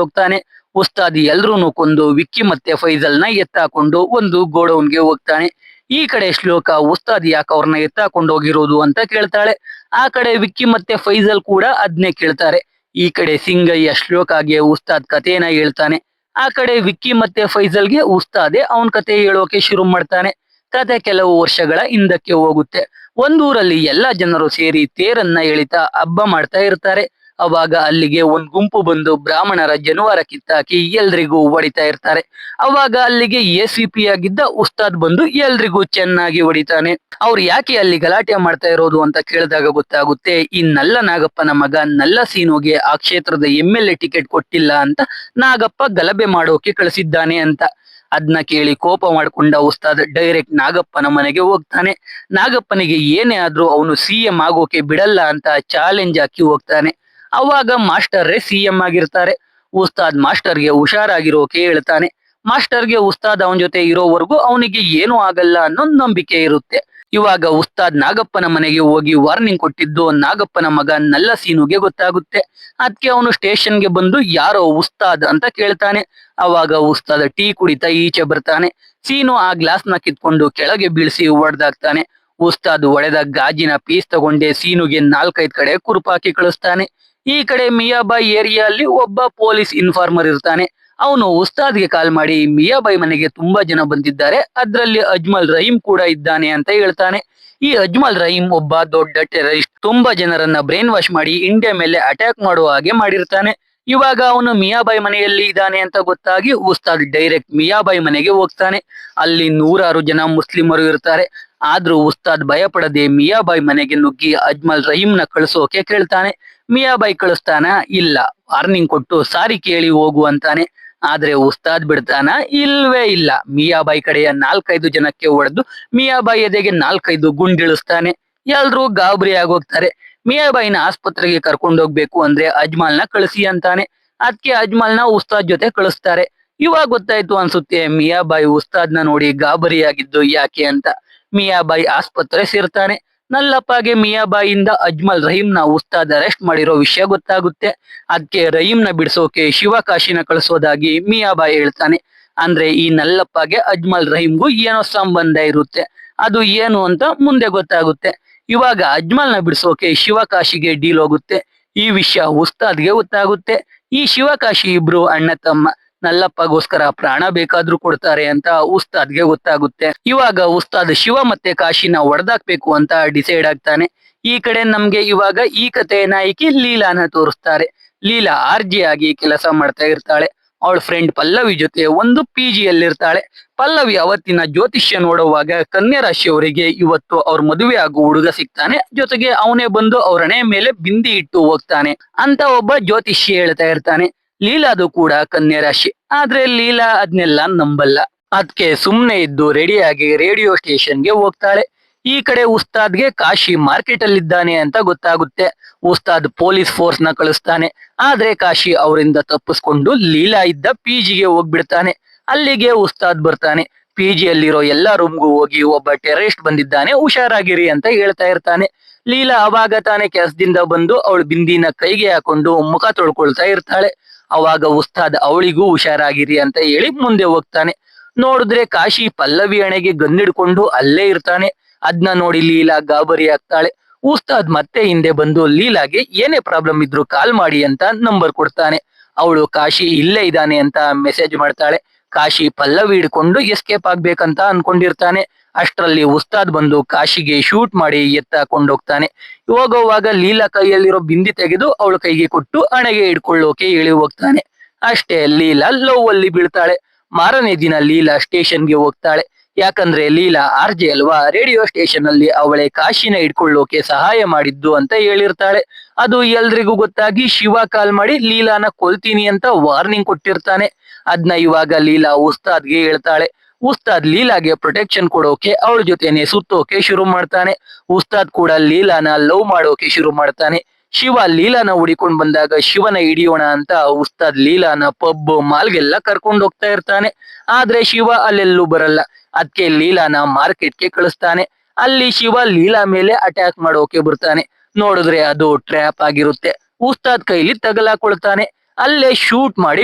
ಹೋಗ್ತಾನೆ. ಉಸ್ತಾದ್ ಎಲ್ರೂನು ಕೊಂದು ವಿಕ್ಕಿ ಮತ್ತೆ ಫೈಜಲ್ ನ ಎತ್ತಾಕೊಂಡು ಒಂದು ಗೋಡೌನ್ಗೆ ಹೋಗ್ತಾನೆ. ಈ ಕಡೆ ಶ್ಲೋಕ ಉಸ್ತಾದ್ ಯಾಕೆ ಅವ್ರನ್ನ ಎತ್ತಾಕೊಂಡು ಹೋಗಿರೋದು ಅಂತ ಕೇಳ್ತಾಳೆ. ಆ ಕಡೆ ವಿಕ್ಕಿ ಮತ್ತೆ ಫೈಜಲ್ ಕೂಡ ಅದ್ನೇ ಕೇಳ್ತಾರೆ. ಈ ಕಡೆ ಸಿಂಗಯ್ಯ ಶ್ಲೋಕಾಗೆ ಉಸ್ತಾದ್ ಕಥೆನ ಹೇಳ್ತಾನೆ. ಆ ಕಡೆ ವಿಕ್ಕಿ ಮತ್ತೆ ಫೈಜಲ್ಗೆ ಉಸ್ತಾದೆ ಅವನ್ ಕತೆ ಹೇಳೋಕೆ ಶುರು ಮಾಡ್ತಾನೆ. ಕತೆ ಕೆಲವು ವರ್ಷಗಳ ಹಿಂದಕ್ಕೆ ಹೋಗುತ್ತೆ. ಒಂದೂರಲ್ಲಿ ಎಲ್ಲಾ ಜನರು ಸೇರಿ ತೇರನ್ನ ಎಳಿತಾ ಹಬ್ಬ ಮಾಡ್ತಾ ಇರ್ತಾರೆ. ಅವಾಗ ಅಲ್ಲಿಗೆ ಒಂದ್ ಗುಂಪು ಬಂದು ಬ್ರಾಹ್ಮಣರ ಜನವಾರ ಕಿತ್ತಾಕಿ ಎಲ್ರಿಗೂ ಹೊಡಿತಾ ಇರ್ತಾರೆ. ಅವಾಗ ಅಲ್ಲಿಗೆ ಎಸಿಪಿ ಆಗಿದ್ದ ಉಸ್ತಾದ್ ಬಂದು ಎಲ್ರಿಗೂ ಚೆನ್ನಾಗಿ ಹೊಡಿತಾನೆ. ಅವ್ರು ಯಾಕೆ ಅಲ್ಲಿ ಗಲಾಟೆ ಮಾಡ್ತಾ ಇರೋದು ಅಂತ ಕೇಳಿದಾಗ ಗೊತ್ತಾಗುತ್ತೆ, ಈ ನಲ್ಲ ನಾಗಪ್ಪನ ಮಗ ನಲ್ಲ ಸೀನುಗೆ ಆ ಕ್ಷೇತ್ರದ MLA ಟಿಕೆಟ್ ಕೊಟ್ಟಿಲ್ಲ ಅಂತ ನಾಗಪ್ಪ ಗಲಭೆ ಮಾಡೋಕೆ ಕಳಿಸಿದ್ದಾನೆ ಅಂತ. ಅದ್ನ ಕೇಳಿ ಕೋಪ ಮಾಡ್ಕೊಂಡ ಉಸ್ತಾದ್ ಡೈರೆಕ್ಟ್ ನಾಗಪ್ಪನ ಮನೆಗೆ ಹೋಗ್ತಾನೆ. ನಾಗಪ್ಪನಿಗೆ ಏನೇ ಆದ್ರೂ ಅವನು CM ಆಗೋಕೆ ಬಿಡಲ್ಲ ಅಂತ ಚಾಲೆಂಜ್ ಹಾಕಿ ಹೋಗ್ತಾನೆ. ಅವಾಗ ಮಾಸ್ಟರ್ರೇ CM ಆಗಿರ್ತಾರೆ. ಉಸ್ತಾದ್ ಮಾಸ್ಟರ್ಗೆ ಹುಷಾರಾಗಿರೋಕೆ ಹೇಳ್ತಾನೆ. ಮಾಸ್ಟರ್ಗೆ ಉಸ್ತಾದ್ ಅವನ ಜೊತೆ ಇರೋವರೆಗೂ ಅವನಿಗೆ ಏನೂ ಆಗಲ್ಲ ಅನ್ನೋ ನಂಬಿಕೆ ಇರುತ್ತೆ. ಇವಾಗ ಉಸ್ತಾದ್ ನಾಗಪ್ಪನ ಮನೆಗೆ ಹೋಗಿ ವಾರ್ನಿಂಗ್ ಕೊಟ್ಟಿದ್ದು ನಾಗಪ್ಪನ ಮಗ ನಲ್ಲ ಸೀನುಗೆ ಗೊತ್ತಾಗುತ್ತೆ. ಅದಕ್ಕೆ ಅವನು ಸ್ಟೇಷನ್ಗೆ ಬಂದು ಯಾರೋ ಉಸ್ತಾದ್ ಅಂತ ಕೇಳ್ತಾನೆ. ಅವಾಗ ಉಸ್ತಾದ್ ಟೀ ಕುಡಿತಾ ಈಚೆ ಬರ್ತಾನೆ. ಸೀನು ಆ ಗ್ಲಾಸ್ನ ಕಿತ್ಕೊಂಡು ಕೆಳಗೆ ಬೀಳಿಸಿ ಹೊಡೆದಾಕ್ತಾನೆ. ಉಸ್ತಾದ್ ಹೊಡೆದ ಗಾಜಿನ ಪೀಸ್ ತಗೊಂಡೆ ಸೀನುಗೆ 4-5 ಕಡೆ ಕುರುಪಾಕಿ ಕಳಿಸ್ತಾನೆ. ಈ ಕಡೆ ಮಿಯಾಬಾಯಿ ಏರಿಯಾದಲ್ಲಿ ಒಬ್ಬ ಪೊಲೀಸ್ ಇನ್ಫಾರ್ಮರ್ ಇರ್ತಾನೆ. ಅವನು ಉಸ್ತಾದ್ಗೆ ಕಾಲ್ ಮಾಡಿ ಮಿಯಾಬಾಯಿ ಮನೆಗೆ ತುಂಬಾ ಜನ ಬಂದಿದ್ದಾರೆ, ಅದ್ರಲ್ಲಿ ಅಜ್ಮಲ್ ರಹೀಂ ಕೂಡ ಇದ್ದಾನೆ ಅಂತ ಹೇಳ್ತಾನೆ. ಈ ಅಜ್ಮಲ್ ರಹೀಂ ಒಬ್ಬ ದೊಡ್ಡ ಟೆರರಿಸ್ಟ್. ತುಂಬಾ ಜನರನ್ನ ಬ್ರೈನ್ ವಾಶ್ ಮಾಡಿ ಇಂಡಿಯಾ ಮೇಲೆ ಅಟ್ಯಾಕ್ ಮಾಡುವ ಹಾಗೆ ಮಾಡಿರ್ತಾನೆ. ಇವಾಗ ಅವನು ಮಿಯಾಬಾಯಿ ಮನೆಯಲ್ಲಿ ಇದ್ದಾನೆ ಅಂತ ಗೊತ್ತಾಗಿ ಉಸ್ತಾದ್ ಡೈರೆಕ್ಟ್ ಮಿಯಾಬಾಯಿ ಮನೆಗೆ ಹೋಗ್ತಾನೆ. ಅಲ್ಲಿ 100 ಜನ ಮುಸ್ಲಿಮರು ಇರ್ತಾರೆ. ಆದ್ರೂ ಉಸ್ತಾದ್ ಭಯಪಡದೆ ಮಿಯಾಬಾಯಿ ಮನೆಗೆ ನುಗ್ಗಿ ಅಜ್ಮಲ್ ರಹೀಂನ ಕಳಿಸೋಕೆ ಕೇಳ್ತಾನೆ. ಮಿಯಾಬಾಯಿ ಕಳಿಸ್ತಾನ? ಇಲ್ಲ, ವಾರ್ನಿಂಗ್ ಕೊಟ್ಟು ಸಾರಿ ಕೇಳಿ ಹೋಗು ಅಂತಾನೆ. ಆದ್ರೆ ಉಸ್ತಾದ್ ಬಿಡ್ತಾನ? ಇಲ್ವೇ ಇಲ್ಲ. ಮಿಯಾಬಾಯಿ ಕಡೆಯ 4-5 ಜನಕ್ಕೆ ಹೊಡೆದು ಮಿಯಾಬಾಯಿ ಎದೆಗೆ 4-5 ಗುಂಡಿಳಿಸ್ತಾನೆ. ಎಲ್ರೂ ಗಾಬರಿ ಆಗೋಗ್ತಾರೆ. ಮಿಯಾಬಾಯಿನ ಆಸ್ಪತ್ರೆಗೆ ಕರ್ಕೊಂಡು ಹೋಗ್ಬೇಕು ಅಂದ್ರೆ ಅಜ್ಮಲ್ನ ಕಳಿಸಿ ಅಂತಾನೆ. ಅದಕ್ಕೆ ಅಜ್ಮಲ್ನ ಉಸ್ತಾದ್ ಜೊತೆ ಕಳಿಸ್ತಾರೆ. ಇವಾಗ ಗೊತ್ತಾಯ್ತು ಅನ್ಸುತ್ತೆ ಮಿಯಾಬಾಯಿ ಉಸ್ತಾದ್ನ ನೋಡಿ ಗಾಬರಿಯಾಗಿದ್ದು ಯಾಕೆ ಅಂತ. ಮಿಯಾಬಾಯಿ ಆಸ್ಪತ್ರೆ ಸೇರ್ತಾನೆ. ನಲ್ಲಪ್ಪಗೆ ಮಿಯಾಬಾಯಿಯಿಂದ ಅಜ್ಮಲ್ ರಹೀಂನ ಉಸ್ತಾದ್ ಅರೆಸ್ಟ್ ಮಾಡಿರೋ ವಿಷಯ ಗೊತ್ತಾಗುತ್ತೆ. ಅದಕ್ಕೆ ರಹೀಂನ ಬಿಡಿಸೋಕೆ ಶಿವಕಾಶಿನ ಕಳಿಸೋದಾಗಿ ಮಿಯಾಬಾಯಿ ಹೇಳ್ತಾನೆ. ಅಂದ್ರೆ ಈ ನಲ್ಲಪ್ಪಗೆ ಅಜ್ಮಲ್ ರಹೀಂಗೂ ಏನೋ ಸಂಬಂಧ ಇರುತ್ತೆ. ಅದು ಏನು ಅಂತ ಮುಂದೆ ಗೊತ್ತಾಗುತ್ತೆ. ಇವಾಗ ಅಜ್ಮಲ್ನ ಬಿಡಿಸೋಕೆ ಶಿವಕಾಶಿಗೆ ಡೀಲ್ ಹೋಗುತ್ತೆ. ಈ ವಿಷಯ ಉಸ್ತಾದ್ಗೆ ಗೊತ್ತಾಗುತ್ತೆ. ಈ ಶಿವಕಾಶಿ ಇಬ್ರು ಅಣ್ಣ ತಮ್ಮ. ನಲ್ಲಪ್ಪಗೋಸ್ಕರ ಪ್ರಾಣ ಬೇಕಾದ್ರೂ ಕೊಡ್ತಾರೆ ಅಂತ ಉಸ್ತಾದ್ಗೆ ಗೊತ್ತಾಗುತ್ತೆ. ಇವಾಗ ಉಸ್ತಾದ್ ಶಿವ ಮತ್ತೆ ಕಾಶಿನ ಹೊಡೆದಾಕ್ಬೇಕು ಅಂತ ಡಿಸೈಡ್ ಆಗ್ತಾನೆ. ಈ ಕಡೆ ನಮ್ಗೆ ಇವಾಗ ಈ ಕಥೆಯ ನಾಯಕಿ ಲೀಲಾನ ತೋರಿಸ್ತಾರೆ. ಲೀಲಾ RJ ಆಗಿ ಕೆಲಸ ಮಾಡ್ತಾ ಇರ್ತಾಳೆ. ಅವಳ ಫ್ರೆಂಡ್ ಪಲ್ಲವಿ ಜೊತೆ ಒಂದು PG ಯಲ್ಲಿರ್ತಾಳೆ. ಪಲ್ಲವಿ ಅವತ್ತಿನ ಜ್ಯೋತಿಷ್ಯ ನೋಡುವಾಗ ಕನ್ಯಾ ರಾಶಿಯವರಿಗೆ ಇವತ್ತು ಅವ್ರ ಮದುವೆ ಆಗೋ ಹುಡುಗ ಸಿಗ್ತಾನೆ. ಜೊತೆಗೆ ಅವನೇ ಬಂದು ಅವ್ರ ಹಣೆ ಮೇಲೆ ಬಿಂದಿ ಇಟ್ಟು ಹೋಗ್ತಾನೆ ಅಂತ ಒಬ್ಬ ಜ್ಯೋತಿಷ್ಯ ಹೇಳ್ತಾ ಇರ್ತಾನೆ. ಲೀಲಾದು ಕೂಡ ಕನ್ಯಾ ರಾಶಿ. ಆದ್ರೆ ಲೀಲಾ ಅದ್ನೆಲ್ಲ ನಂಬಲ್ಲ. ಅದಕ್ಕೆ ಸುಮ್ನೆ ಇದ್ದು ರೆಡಿಯಾಗಿ ರೇಡಿಯೋ ಸ್ಟೇಷನ್ಗೆ ಹೋಗ್ತಾಳೆ. ಈ ಕಡೆ ಉಸ್ತಾದ್ಗೆ ಕಾಶಿ ಮಾರ್ಕೆಟ್ ಅಲ್ಲಿ ಇದ್ದಾನೆ ಅಂತ ಗೊತ್ತಾಗುತ್ತೆ. ಉಸ್ತಾದ್ ಪೊಲೀಸ್ ಫೋರ್ಸ್ ನ ಕಳಿಸ್ತಾನೆ. ಆದ್ರೆ ಕಾಶಿ ಅವರಿಂದ ತಪ್ಪಿಸ್ಕೊಂಡು ಲೀಲಾ ಇದ್ದ PGಗೆ ಹೋಗ್ಬಿಡ್ತಾನೆ. ಅಲ್ಲಿಗೆ ಉಸ್ತಾದ್ ಬರ್ತಾನೆ. PG ಯಲ್ಲಿರೋ ಎಲ್ಲಾ ರೂಮ್ಗೂ ಹೋಗಿ ಒಬ್ಬ ಟೆರರಿಸ್ಟ್ ಬಂದಿದ್ದಾನೆ, ಹುಷಾರಾಗಿರಿ ಅಂತ ಹೇಳ್ತಾ ಇರ್ತಾನೆ. ಲೀಲಾ ಅವಾಗ ತಾನೇ ಕೆಲಸದಿಂದ ಬಂದು ಅವಳು ಬಿಂದಿನ ಕೈಗೆ ಹಾಕೊಂಡು ಮುಖ ತೊಳ್ಕೊಳ್ತಾ ಇರ್ತಾಳೆ. ಅವಾಗ ಉಸ್ತಾದ್ ಅವಳಿಗೂ ಹುಷಾರಾಗಿರಿ ಅಂತ ಹೇಳಿ ಮುಂದೆ ಹೋಗ್ತಾನೆ. ನೋಡಿದ್ರೆ ಕಾಶಿ ಪಲ್ಲವಿ ಹಣೆಗೆ ಗನ್ನಿಡ್ಕೊಂಡು ಅಲ್ಲೇ ಇರ್ತಾನೆ. ಅದ್ನ ನೋಡಿ ಲೀಲಾ ಗಾಬರಿ ಆಗ್ತಾಳೆ. ಉಸ್ತಾದ್ ಮತ್ತೆ ಹಿಂದೆ ಬಂದು ಲೀಲಾಗೆ ಏನೇ ಪ್ರಾಬ್ಲಮ್ ಇದ್ರು ಕಾಲ್ ಮಾಡಿ ಅಂತ ನಂಬರ್ ಕೊಡ್ತಾನೆ. ಅವಳು ಕಾಶಿ ಇಲ್ಲೇ ಇದ್ದಾನೆ ಅಂತ ಮೆಸೇಜ್ ಮಾಡ್ತಾಳೆ. ಕಾಶಿ ಪಲ್ಲವಿ ಹಿಡ್ಕೊಂಡು ಎಸ್ಕೇಪ್ ಆಗ್ಬೇಕಂತ ಅನ್ಕೊಂಡಿರ್ತಾನೆ. ಅಷ್ಟರಲ್ಲಿ ಉಸ್ತಾದ್ ಬಂದು ಕಾಶಿಗೆ ಶೂಟ್ ಮಾಡಿ ಎತ್ತಾಕೊಂಡೋಗ್ತಾನೆ. ಹೋಗುವಾಗ ಲೀಲಾ ಕೈಯಲ್ಲಿರೋ ಬಿಂದಿ ತೆಗೆದು ಅವಳ ಕೈಗೆ ಕೊಟ್ಟು ಹಣೆಗೆ ಹಿಡ್ಕೊಳ್ಳೋಕೆ ಹೇಳಿ ಹೋಗ್ತಾನೆ. ಅಷ್ಟೇ ಲೀಲಾ ಲವ್ ಅಲ್ಲಿ ಬೀಳ್ತಾಳೆ. ಮಾರನೇ ದಿನ ಲೀಲಾ ಸ್ಟೇಷನ್ಗೆ ಹೋಗ್ತಾಳೆ. ಯಾಕಂದ್ರೆ ಲೀಲಾ RJ ಅಲ್ವಾ, ರೇಡಿಯೋ ಸ್ಟೇಷನ್ ಅಲ್ಲಿ ಅವಳೆ ಕಾಶಿನ ಇಟ್ಕೊಳ್ಳೋಕೆ ಸಹಾಯ ಮಾಡಿದ್ದು ಅಂತ ಹೇಳಿರ್ತಾಳೆ. ಅದು ಎಲ್ರಿಗೂ ಗೊತ್ತಾಗಿ ಶಿವ ಕಾಲ್ ಮಾಡಿ ಲೀಲಾನ ಕೊಲ್ತೀನಿ ಅಂತ ವಾರ್ನಿಂಗ್ ಕೊಟ್ಟಿರ್ತಾನೆ. ಅದ್ನ ಇವಾಗ ಲೀಲಾ ಉಸ್ತಾದ್ಗೆ ಹೇಳ್ತಾಳೆ. ಉಸ್ತಾದ್ ಲೀಲಾಗೆ ಪ್ರೊಟೆಕ್ಷನ್ ಕೊಡೋಕೆ ಅವಳ ಜೊತೆನೆ ಸುತ್ತೋಕೆ ಶುರು ಮಾಡ್ತಾನೆ. ಉಸ್ತಾದ್ ಕೂಡ ಲೀಲಾನ ಲವ್ ಮಾಡೋಕೆ ಶುರು ಮಾಡ್ತಾನೆ. ಶಿವ ಲೀಲಾನ ಹುಡಿಕೊಂಡ್ ಬಂದಾಗ ಶಿವನ ಹಿಡಿಯೋಣ ಅಂತ ಉಸ್ತಾದ್ ಲೀಲಾನ ಪಬ್ ಮಾಲ್ಗೆಲ್ಲ ಕರ್ಕೊಂಡು ಹೋಗ್ತಾ ಇರ್ತಾನೆ. ಆದ್ರೆ ಶಿವ ಅಲ್ಲೆಲ್ಲೂ ಬರಲ್ಲ. ಅದಕ್ಕೆ ಲೀಲಾನ ಮಾರ್ಕೆಟ್ಗೆ ಕಳಿಸ್ತಾನೆ. ಅಲ್ಲಿ ಶಿವ ಲೀಲಾ ಮೇಲೆ ಅಟ್ಯಾಕ್ ಮಾಡೋಕೆ ಬರ್ತಾನೆ. ನೋಡಿದ್ರೆ ಅದು ಟ್ರ್ಯಾಪ್ ಆಗಿರುತ್ತೆ. ಉಸ್ತಾದ್ ಕೈಲಿ ತಗಲಾಕೊಳ್ತಾನೆ. ಅಲ್ಲೇ ಶೂಟ್ ಮಾಡಿ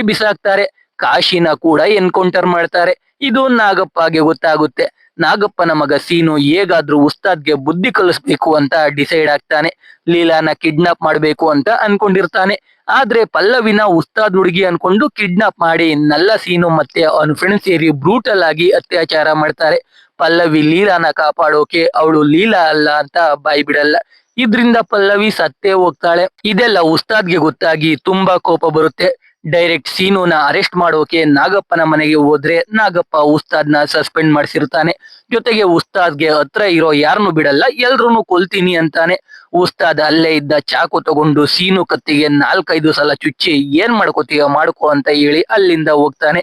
ಬಿಸಾಕ್ತಾರೆ. ಕಾಶಿನ ಕೂಡ ಎನ್ಕೌಂಟರ್ ಮಾಡ್ತಾರೆ. ಇದು ನಾಗಪ್ಪಗೆ ಗೊತ್ತಾಗುತ್ತೆ. ನಾಗಪ್ಪನ ಮಗ ಸೀನು ಹೇಗಾದ್ರೂ ಉಸ್ತಾದ್ಗೆ ಬುದ್ಧಿ ಕಲಿಸ್ಬೇಕು ಅಂತ ಡಿಸೈಡ್ ಆಗ್ತಾನೆ. ಲೀಲಾನ ಕಿಡ್ನಾಪ್ ಮಾಡ್ಬೇಕು ಅಂತ ಅನ್ಕೊಂಡಿರ್ತಾನೆ. ಆದ್ರೆ ಪಲ್ಲವಿನ ಉಸ್ತಾದ್ ಹುಡುಗಿ ಅನ್ಕೊಂಡು ಕಿಡ್ನಾಪ್ ಮಾಡಿ ನಲ್ಲ ಸೀನು ಮತ್ತೆ ಅವನ ಫ್ರೆಂಡ್ ಸೇರಿ ಬ್ರೂಟಲ್ ಆಗಿ ಅತ್ಯಾಚಾರ ಮಾಡ್ತಾರೆ. ಪಲ್ಲವಿ ಲೀಲಾನ ಕಾಪಾಡೋಕೆ ಅವಳು ಲೀಲಾ ಅಲ್ಲ ಅಂತ ಬಾಯಿ ಬಿಡಲ್ಲ. ಇದ್ರಿಂದ ಪಲ್ಲವಿ ಸತ್ತೇ ಹೋಗ್ತಾಳೆ. ಇದೆಲ್ಲ ಉಸ್ತಾದ್ಗೆ ಗೊತ್ತಾಗಿ ತುಂಬಾ ಕೋಪ ಬರುತ್ತೆ. ಡೈರೆಕ್ಟ್ ಸೀನುನ ಅರೆಸ್ಟ್ ಮಾಡೋಕೆ ನಾಗಪ್ಪನ ಮನೆಗೆ ಹೋದ್ರೆ ನಾಗಪ್ಪ ಉಸ್ತಾದ್ನ ಸಸ್ಪೆಂಡ್ ಮಾಡಿಸಿರ್ತಾನೆ. ಜೊತೆಗೆ ಉಸ್ತಾದ್ಗೆ ಹತ್ರ ಇರೋ ಯಾರನ್ನು ಬಿಡಲ್ಲ, ಎಲ್ರೂನು ಕೊಲ್ತೀನಿ ಅಂತಾನೆ. ಉಸ್ತಾದ್ ಅಲ್ಲೇ ಇದ್ದ ಚಾಕು ತಗೊಂಡು ಸೀನು ಕತ್ತಿಗೆ 4-5 ಸಲ ಚುಚ್ಚಿ ಏನ್ ಮಾಡ್ಕೋತೀಯ ಮಾಡ್ಕೋ ಅಂತ ಹೇಳಿ ಅಲ್ಲಿಂದ ಹೋಗ್ತಾನೆ.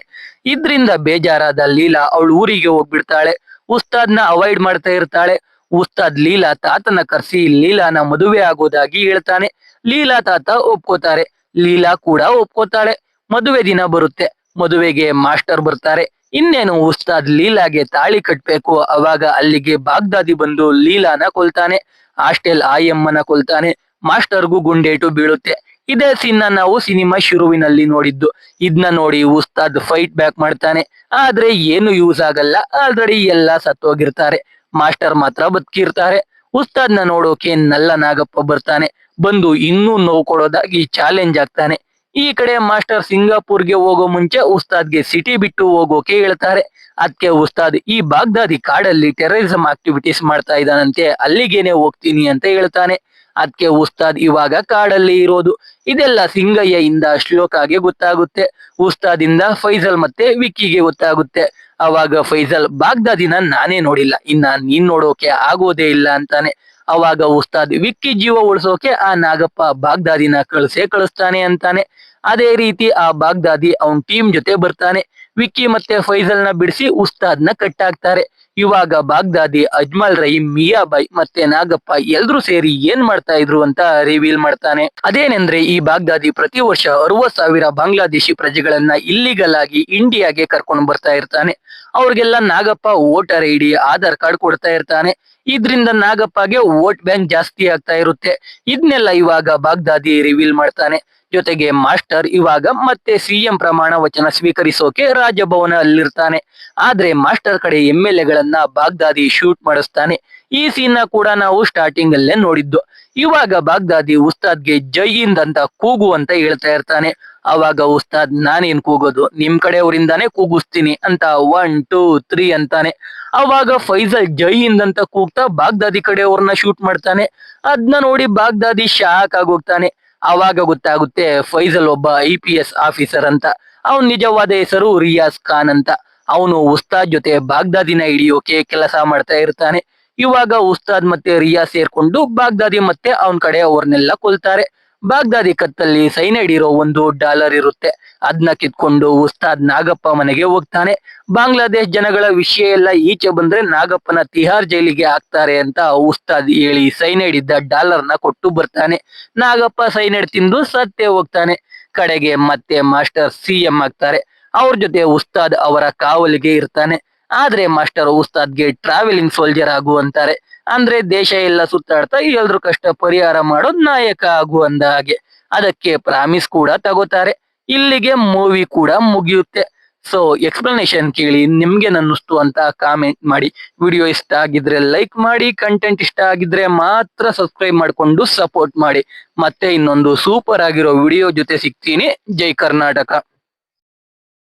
ಇದ್ರಿಂದ ಬೇಜಾರಾದ ಲೀಲಾ ಅವಳ ಊರಿಗೆ ಹೋಗ್ಬಿಡ್ತಾಳೆ. ಉಸ್ತಾದ್ನ ಅವಾಯ್ಡ್ ಮಾಡ್ತಾ ಇರ್ತಾಳೆ. ಉಸ್ತಾದ್ ಲೀಲಾ ತಾತನ ಕರ್ಸಿ ಲೀಲಾನ ಮದುವೆ ಆಗೋದಾಗಿ ಹೇಳ್ತಾನೆ. ಲೀಲಾ ತಾತ ಒಪ್ಕೋತಾರೆ. ಲೀಲಾ ಕೂಡ ಒಪ್ಕೋತಾಳೆ. ಮದುವೆ ದಿನ ಬರುತ್ತೆ. ಮದುವೆಗೆ ಮಾಸ್ಟರ್ ಬರ್ತಾರೆ. ಇನ್ನೇನು ಉಸ್ತಾದ್ ಲೀಲಾಗೆ ತಾಳಿ ಕಟ್ಬೇಕು. ಅವಾಗ ಅಲ್ಲಿಗೆ ಬಾಗ್ದಾದಿ ಬಂದು ಲೀಲಾನ ಕೊಲ್ತಾನೆ. ಹಾಸ್ಟೆಲ್ ಆಯಮ್ಮನ ಕೊಲ್ತಾನೆ. ಮಾಸ್ಟರ್ಗೂ ಗುಂಡೇಟು ಬೀಳುತ್ತೆ. ಇದೇ ಸೀನ್ ನಾವು ಸಿನಿಮಾ ಶುರುವಿನಲ್ಲಿ ನೋಡಿದ್ದು. ಇದನ್ನ ನೋಡಿ ಉಸ್ತಾದ್ ಫೈಟ್ ಬ್ಯಾಕ್ ಮಾಡ್ತಾನೆ. ಆದ್ರೆ ಏನು ಯೂಸ್ ಆಗಲ್ಲ. ಆಲ್ರೆಡಿ ಎಲ್ಲಾ ಸತ್ತೋಗಿರ್ತಾರೆ. ಮಾಸ್ಟರ್ ಮಾತ್ರ ಬದುಕಿರ್ತಾರೆ. ಉಸ್ತಾದ್ನ ನೋಡೋಕೆ ನಲ್ಲ ನಾಗಪ್ಪ ಬರ್ತಾನೆ. ಬಂದು ಇನ್ನೂ ನೋವು ಕೊಡೋದಾಗಿ ಚಾಲೆಂಜ್ ಆಗ್ತಾನೆ. ಈ ಕಡೆ ಮಾಸ್ಟರ್ ಸಿಂಗಾಪುರ್ಗೆ ಹೋಗೋ ಮುಂಚೆ ಉಸ್ತಾದ್ಗೆ ಸಿಟಿ ಬಿಟ್ಟು ಹೋಗೋಕೆ ಹೇಳ್ತಾರೆ. ಅದಕ್ಕೆ ಉಸ್ತಾದ್ ಈ ಬಾಗ್ದಾದಿ ಕಾಡಲ್ಲಿ ಟೆರರಿಸಂ ಆಕ್ಟಿವಿಟೀಸ್ ಮಾಡ್ತಾ ಇದ್ದಾನಂತೆ, ಅಲ್ಲಿಗೇನೆ ಹೋಗ್ತೀನಿ ಅಂತ ಹೇಳ್ತಾನೆ. ಅದಕ್ಕೆ ಉಸ್ತಾದ್ ಇವಾಗ ಕಾಡಲ್ಲಿ ಇರೋದು. ಇದೆಲ್ಲ ಸಿಂಗಯ್ಯ ಇಂದ ಶ್ಲೋಕಾಗೆ ಗೊತ್ತಾಗುತ್ತೆ. ಉಸ್ತಾದಿಂದ ಫೈಸಲ್ ಮತ್ತೆ ವಿಕ್ಕಿಗೆ ಗೊತ್ತಾಗುತ್ತೆ. ಅವಾಗ ಫೈಸಲ್ ಬಾಗ್ದಾದಿನ ನಾನೇ ನೋಡಿಲ್ಲ, ಇನ್ನ ನೀನ್ ನೋಡೋಕೆ ಆಗೋದೇ ಇಲ್ಲ ಅಂತಾನೆ. ಅವಾಗ ಉಸ್ತಾದ್ ವಿಕ್ಕಿ ಜೀವ ಉಳಿಸೋಕೆ ಆ ನಾಗಪ್ಪ ಬಾಗ್ದಾದಿನ ಕಳಿಸ್ತಾನೆ ಅಂತಾನೆ. ಅದೇ ರೀತಿ ಆ ಬಾಗ್ದಾದಿ ಅವನ್ ಟೀಮ್ ಜೊತೆ ಬರ್ತಾನೆ. ವಿಕ್ಕಿ ಮತ್ತೆ ಫೈಸಲ್ನ ಬಿಡಿಸಿ ಉಸ್ತಾದ್ನ ಕಟ್ಟಾಕ್ತಾರೆ. ಇವಾಗ ಬಾಗ್ದಾದಿ ಅಜ್ಮಲ್ ರಹೀಂ, ಮಿಯಾಬಾಯ್ ಮತ್ತೆ ನಾಗಪ್ಪ ಎಲ್ರೂ ಸೇರಿ ಏನ್ ಮಾಡ್ತಾ ಇದ್ರು ಅಂತ ರಿವೀಲ್ ಮಾಡ್ತಾನೆ. ಅದೇನೆಂದ್ರೆ ಈ ಬಾಗ್ದಾದಿ ಪ್ರತಿ ವರ್ಷ 60,000 ಬಾಂಗ್ಲಾದೇಶಿ ಪ್ರಜೆಗಳನ್ನ ಇಲ್ಲಿಗಲ್ ಆಗಿ ಇಂಡಿಯಾಗೆ ಕರ್ಕೊಂಡು ಬರ್ತಾ ಇರ್ತಾನೆ. ಅವ್ರಿಗೆಲ್ಲ Nagappa voter ID, Aadhaar card ಕೊಡ್ತಾ ಇರ್ತಾನೆ. ಇದ್ರಿಂದ ನಾಗಪ್ಪಗೆ ವೋಟ್ ಬ್ಯಾಂಕ್ ಜಾಸ್ತಿ ಆಗ್ತಾ ಇರುತ್ತೆ. ಇದನ್ನೆಲ್ಲ ಇವಾಗ ಬಾಗ್ದಾದಿ ರಿವೀಲ್ ಮಾಡ್ತಾನೆ. ಜೊತೆಗೆ ಮಾಸ್ಟರ್ ಇವಾಗ ಮತ್ತೆ ಸಿಎಂ ಪ್ರಮಾಣ ವಚನ ಸ್ವೀಕರಿಸೋಕೆ ರಾಜಭವನ ಅಲ್ಲಿರ್ತಾನೆ. ಆದ್ರೆ ಮಾಸ್ಟರ್ ಕಡೆ MLA ಗಳನ್ನ ಬಾಗ್ದಾದಿ ಶೂಟ್ ಮಾಡಿಸ್ತಾನೆ. ಈ ಸೀನ್ ಕೂಡ ನಾವು ಸ್ಟಾರ್ಟಿಂಗ್ ಅಲ್ಲೇ ನೋಡಿದ್ದು. ಇವಾಗ ಬಾಗ್ದಾದಿ ಉಸ್ತಾದ್ಗೆ ಜೈ ಹಿಂದ್ ಅಂತ ಕೂಗು ಅಂತ ಹೇಳ್ತಾ ಇರ್ತಾನೆ. ಅವಾಗ ಉಸ್ತಾದ್ ನಾನೇನ್ ಕೂಗೋದು, ನಿಮ್ ಕಡೆಯವರಿಂದಾನೇ ಕೂಗಿಸ್ತೀನಿ ಅಂತ 1 2 3 ಅಂತಾನೆ. ಅವಾಗ ಫೈಸಲ್ ಜೈ ಹಿಂದ್ ಅಂತ ಕೂಗ್ತಾ ಬಾಗ್ದಾದಿ ಕಡೆಯವ್ರನ್ನ ಶೂಟ್ ಮಾಡ್ತಾನೆ. ಅದನ್ನ ನೋಡಿ ಬಾಗ್ದಾದಿ ಶಾಕ್ ಆಗೋಗ್ತಾನೆ. ಅವಾಗ ಗೊತ್ತಾಗುತ್ತೆ ಫೈಸಲ್ ಒಬ್ಬ IPS ಆಫೀಸರ್ ಅಂತ. ಅವನ್ ನಿಜವಾದ ಹೆಸರು ರಿಯಾಜ್ ಖಾನ್ ಅಂತ. ಅವನು ಉಸ್ತಾದ್ ಜೊತೆ ಬಾಗ್ದಾದಿನ ಹಿಡಿಯೋಕೆ ಕೆಲಸ ಮಾಡ್ತಾ ಇರ್ತಾನೆ. ಇವಾಗ ಉಸ್ತಾದ್ ಮತ್ತೆ ರಿಯಾಜ್ ಸೇರ್ಕೊಂಡು ಬಾಗ್ದಾದಿ ಮತ್ತೆ ಅವನ್ ಕಡೆ ಅವ್ರನ್ನೆಲ್ಲ ಕೊಲ್ತಾರೆ. ಬಾಗ್ದಾದಿ ಕತ್ತಲ್ಲಿ ಸೈನೈಡ್ ಇರೋ $1 ಇರುತ್ತೆ. ಅದನ್ನ ಕಿತ್ಕೊಂಡು ಉಸ್ತಾದ್ ನಾಗಪ್ಪ ಮನೆಗೆ ಹೋಗ್ತಾನೆ. ಬಾಂಗ್ಲಾದೇಶ್ ಜನಗಳ ವಿಷಯ ಎಲ್ಲ ಈಚೆ ಬಂದ್ರೆ ನಾಗಪ್ಪನ ತಿಹಾರ್ ಜೈಲಿಗೆ ಹಾಕ್ತಾರೆ ಅಂತ ಉಸ್ತಾದ್ ಹೇಳಿ ಸೈನೈಡ್ ಇದ್ದ $ನ ಕೊಟ್ಟು ಬರ್ತಾನೆ. ನಾಗಪ್ಪ ಸೈನೈಡ್ ತಿಂದು ಸತ್ತೇ ಹೋಗ್ತಾನೆ. ಕಡೆಗೆ ಮತ್ತೆ ಮಾಸ್ಟರ್ CM ಆಗ್ತಾರೆ. ಅವ್ರ ಜೊತೆ ಉಸ್ತಾದ್ ಅವರ ಕಾವಲಿಗೆ ಇರ್ತಾನೆ. ಆದ್ರೆ ಮಾಸ್ಟರ್ ಉಸ್ತಾದ್ಗೆ ಟ್ರಾವೆಲಿಂಗ್ ಸೋಲ್ಜರ್ ಆಗು ಅಂತಾರೆ. ಅಂದ್ರೆ ದೇಶ ಎಲ್ಲ ಸುತ್ತಾಡ್ತಾ ಎಲ್ರು ಕಷ್ಟ ಪರಿಹಾರ ಮಾಡೋದ್ ನಾಯಕ ಆಗು ಅಂದ ಹಾಗೆ. ಅದಕ್ಕೆ ಪ್ರಾಮಿಸ್ ಕೂಡ ತಗೋತಾರೆ. ಇಲ್ಲಿಗೆ ಮೂವಿ ಕೂಡ ಮುಗಿಯುತ್ತೆ. ಸೊ ಎಕ್ಸ್ಪ್ಲನೇಷನ್ ಕೇಳಿ ನಿಮ್ಗೆ ಅನ್ನಿಸ್ತು ಅಂತ ಕಾಮೆಂಟ್ ಮಾಡಿ. ವಿಡಿಯೋ ಇಷ್ಟ ಆಗಿದ್ರೆ ಲೈಕ್ ಮಾಡಿ, ಕಂಟೆಂಟ್ ಇಷ್ಟ ಆಗಿದ್ರೆ ಮಾತ್ರ ಸಬ್ಸ್ಕ್ರೈಬ್ ಮಾಡ್ಕೊಂಡು ಸಪೋರ್ಟ್ ಮಾಡಿ. ಮತ್ತೆ ಇನ್ನೊಂದು ಸೂಪರ್ ಆಗಿರೋ ವಿಡಿಯೋ ಜೊತೆ ಸಿಗ್ತೀನಿ. ಜೈ ಕರ್ನಾಟಕ.